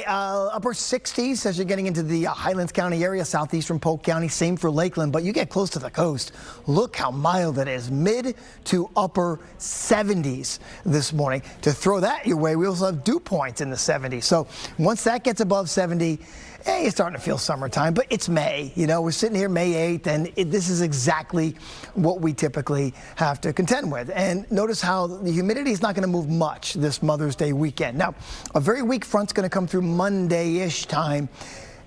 upper 60s as you're getting into the Highlands County area, southeastern Polk County, same for Lakeland, but you get close to the coast. Look how mild it is, mid to upper 70s this morning. To throw that your way, we also have dew points in the 70s. So once that gets above 70, you're starting to feel summertime, but it's May. You know, we're sitting here May 8th, and this is exactly what we typically have to contend with. And notice how the humidity is not going to move much this Mother's Day weekend. Now, a very weak front's going to come through Monday-ish time.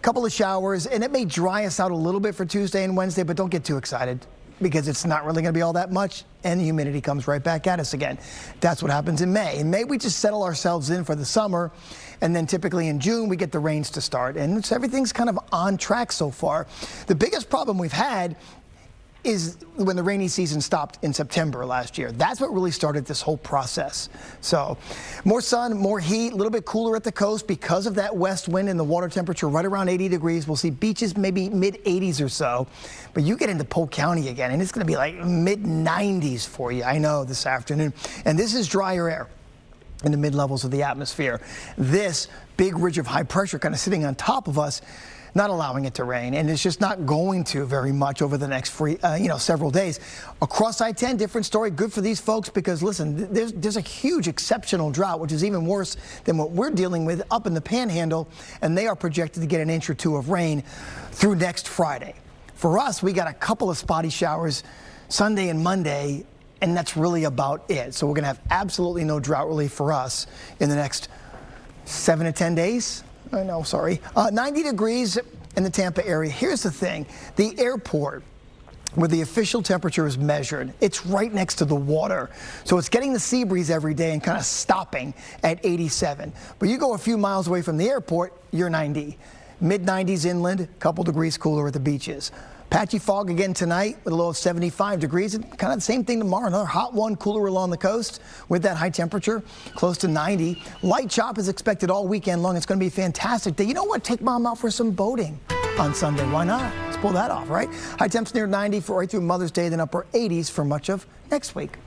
Couple of showers, and it may dry us out a little bit for Tuesday and Wednesday, but don't get too excited, because it's not really going to be all that much, and the humidity comes right back at us again. That's what happens in May. In May, we just settle ourselves in for the summer, and then typically in June, we get the rains to start, and so everything's kind of on track so far. The biggest problem we've had is when the rainy season stopped in September last year. That's what really started this whole process. So more sun, more heat, a little bit cooler at the coast because of that west wind and the water temperature right around 80 degrees. We'll see beaches maybe mid-80s or so. But you get into Polk County again, and it's going to be like mid-90s for you, I know, this afternoon. And this is drier air in the mid-levels of the atmosphere. This big ridge of high pressure kind of sitting on top of us, not allowing it to rain, and it's just not going to very much over the next several days. Across I-10, different story. Good for these folks because, listen, there's a huge exceptional drought, which is even worse than what we're dealing with up in the Panhandle, and they are projected to get an inch or two of rain through next Friday. For us, we got a couple of spotty showers Sunday and Monday, and that's really about it. So we're going to have absolutely no drought relief for us in the next 7 to 10 days. I know, sorry. 90 degrees in the Tampa area. Here's the thing. The airport where the official temperature is measured, it's right next to the water. So it's getting the sea breeze every day and kind of stopping at 87. But you go a few miles away from the airport, you're 90. Mid-90s inland, a couple degrees cooler at the beaches. Patchy fog again tonight with a low of 75 degrees. And kind of the same thing tomorrow. Another hot one, cooler along the coast with that high temperature, close to 90. Light chop is expected all weekend long. It's going to be a fantastic day. You know what? Take mom out for some boating on Sunday. Why not? Let's pull that off, right? High temps near 90 for right through Mother's Day, then upper 80s for much of next week.